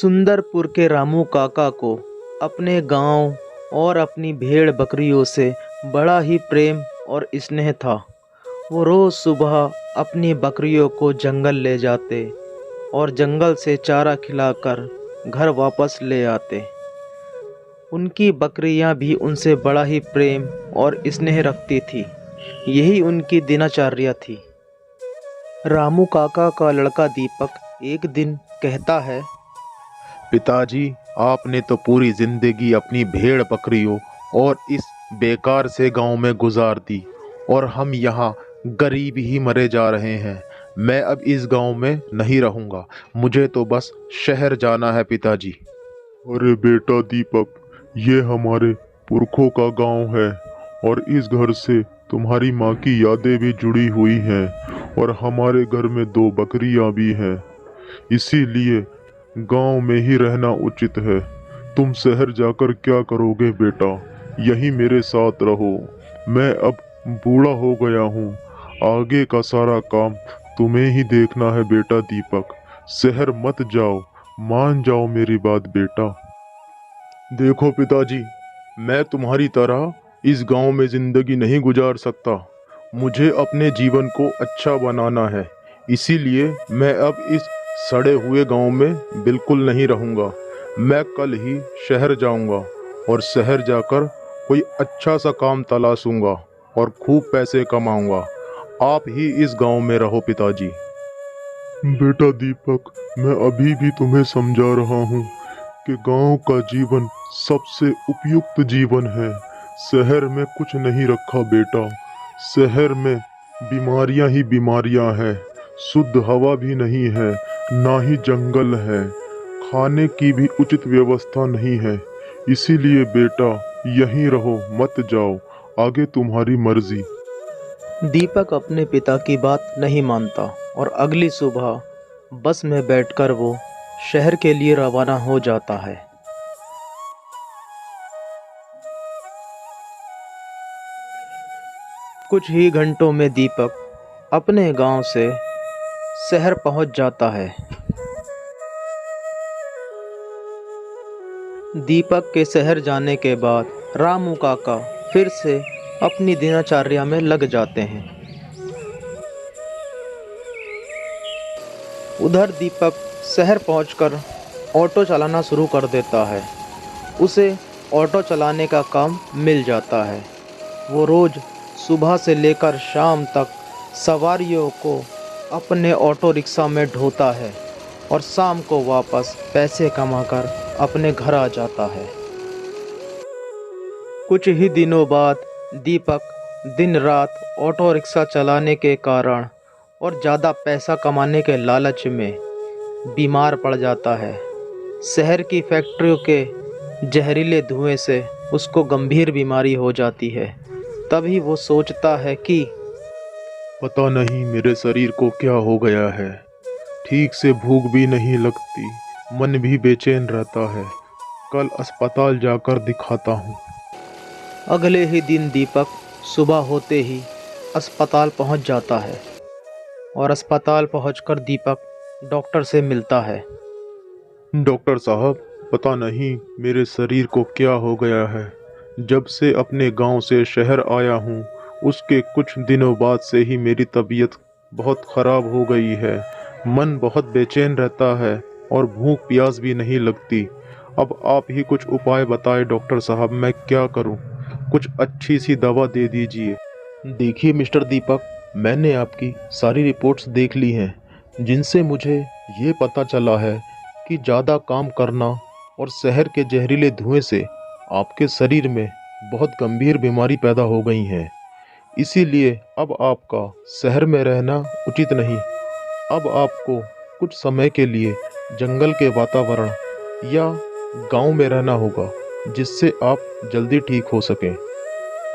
सुंदरपुर के रामू काका को अपने गांव और अपनी भेड़ बकरियों से बड़ा ही प्रेम और स्नेह था। वो रोज़ सुबह अपनी बकरियों को जंगल ले जाते और जंगल से चारा खिलाकर घर वापस ले आते। उनकी बकरियां भी उनसे बड़ा ही प्रेम और स्नेह रखती थी। यही उनकी दिनचर्या थी। रामू काका का लड़का दीपक एक दिन कहता है, पिताजी, आपने तो पूरी जिंदगी अपनी भेड़ बकरियों और इस बेकार से गांव में गुजार दी और हम यहाँ गरीब ही मरे जा रहे हैं। मैं अब इस गांव में नहीं रहूंगा। मुझे तो बस शहर जाना है पिताजी। अरे बेटा दीपक, ये हमारे पुरखों का गांव है और इस घर से तुम्हारी माँ की यादें भी जुड़ी हुई हैं और हमारे घर में 2 बकरियां भी हैं। इसीलिए गांव में ही रहना उचित है। तुम शहर जाकर क्या करोगे बेटा? यहीं मेरे साथ रहो। मैं अब बूढ़ा हो गया हूँ। आगे का सारा काम तुम्हें ही देखना है बेटा दीपक। शहर मत जाओ, मान जाओ मेरी बात बेटा। देखो पिताजी, मैं तुम्हारी तरह इस गांव में जिंदगी नहीं गुजार सकता। मुझे अपने जीवन को अच्छा बनाना है। इसीलिए मैं अब इस सड़े हुए गांव में बिल्कुल नहीं रहूंगा। मैं कल ही शहर जाऊंगा और शहर जाकर कोई अच्छा सा काम तलाशूंगा और खूब पैसे कमाऊंगा। आप ही इस गांव में रहो पिताजी। बेटा दीपक, मैं अभी भी तुम्हें समझा रहा हूँ कि गांव का जीवन सबसे उपयुक्त जीवन है। शहर में कुछ नहीं रखा बेटा। शहर में बीमारियां ही बीमारियां हैं। शुद्ध हवा भी नहीं है, ना ही जंगल है। खाने की भी उचित व्यवस्था नहीं है। इसीलिए बेटा यहीं रहो, मत जाओ। आगे तुम्हारी मर्जी। दीपक अपने पिता की बात नहीं मानता और अगली सुबह बस में बैठकर वो शहर के लिए रवाना हो जाता है। कुछ ही घंटों में दीपक अपने गांव से शहर पहुंच जाता है। दीपक के शहर जाने के बाद रामू काका फिर से अपनी दिनचर्या में लग जाते हैं। उधर दीपक शहर पहुंचकर ऑटो चलाना शुरू कर देता है। उसे ऑटो चलाने का काम मिल जाता है। वो रोज़ सुबह से लेकर शाम तक सवारियों को अपने ऑटो रिक्शा में ढोता है और शाम को वापस पैसे कमाकर अपने घर आ जाता है। कुछ ही दिनों बाद दीपक दिन रात ऑटो रिक्शा चलाने के कारण और ज़्यादा पैसा कमाने के लालच में बीमार पड़ जाता है। शहर की फैक्ट्रियों के जहरीले धुएं से उसको गंभीर बीमारी हो जाती है। तभी वो सोचता है कि पता नहीं मेरे शरीर को क्या हो गया है। ठीक से भूख भी नहीं लगती, मन भी बेचैन रहता है। कल अस्पताल जाकर दिखाता हूँ। अगले ही दिन दीपक सुबह होते ही अस्पताल पहुंच जाता है और अस्पताल पहुंचकर दीपक डॉक्टर से मिलता है। डॉक्टर साहब, पता नहीं मेरे शरीर को क्या हो गया है। जब से अपने गांव से शहर आया हूँ, उसके कुछ दिनों बाद से ही मेरी तबीयत बहुत ख़राब हो गई है। मन बहुत बेचैन रहता है और भूख प्यास भी नहीं लगती। अब आप ही कुछ उपाय बताएं डॉक्टर साहब, मैं क्या करूं? कुछ अच्छी सी दवा दे दीजिए। देखिए मिस्टर दीपक, मैंने आपकी सारी रिपोर्ट्स देख ली हैं, जिनसे मुझे ये पता चला है कि ज़्यादा काम करना और शहर के जहरीले धुएं से आपके शरीर में बहुत गंभीर बीमारी पैदा हो गई है। इसीलिए अब आपका शहर में रहना उचित नहीं। अब आपको कुछ समय के लिए जंगल के वातावरण या गांव में रहना होगा, जिससे आप जल्दी ठीक हो सकें।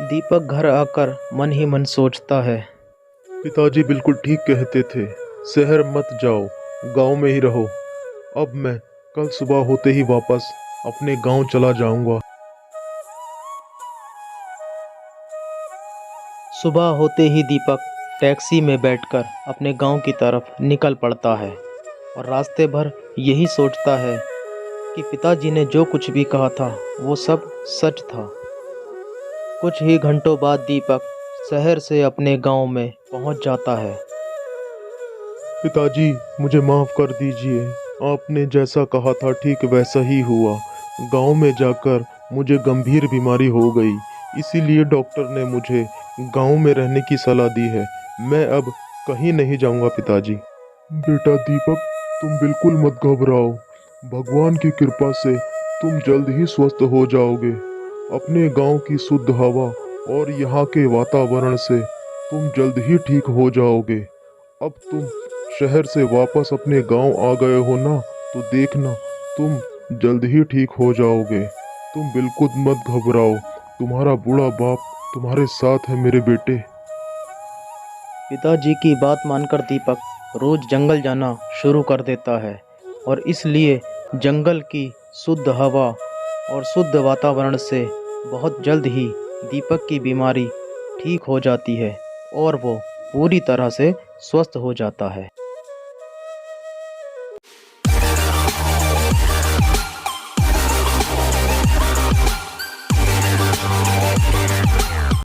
दीपक घर आकर मन ही मन सोचता है, पिताजी बिल्कुल ठीक कहते थे। शहर मत जाओ, गांव में ही रहो। अब मैं कल सुबह होते ही वापस अपने गांव चला जाऊंगा। सुबह होते ही दीपक टैक्सी में बैठकर अपने गांव की तरफ निकल पड़ता है और रास्ते भर यही सोचता है कि पिताजी ने जो कुछ भी कहा था वो सब सच था। कुछ ही घंटों बाद दीपक शहर से अपने गांव में पहुंच जाता है। पिताजी, मुझे माफ़ कर दीजिए। आपने जैसा कहा था ठीक वैसा ही हुआ। गांव में जाकर मुझे गंभीर बीमारी हो गई, इसीलिए डॉक्टर ने मुझे गांव में रहने की सलाह दी है। मैं अब कहीं नहीं जाऊंगा पिताजी। बेटा दीपक, तुम बिल्कुल मत घबराओ। भगवान की कृपा से तुम जल्द ही स्वस्थ हो जाओगे। अपने गांव की शुद्ध हवा और यहाँ के वातावरण से तुम जल्द ही ठीक हो जाओगे। अब तुम शहर से वापस अपने गांव आ गए हो ना, तो देखना तुम जल्द ही ठीक हो जाओगे। तुम बिल्कुल मत घबराओ। तुम्हारा बूढ़ा बाप तुम्हारे साथ है मेरे बेटे। पिताजी की बात मानकर दीपक रोज जंगल जाना शुरू कर देता है और इसलिए जंगल की शुद्ध हवा और शुद्ध वातावरण से बहुत जल्द ही दीपक की बीमारी ठीक हो जाती है और वो पूरी तरह से स्वस्थ हो जाता है।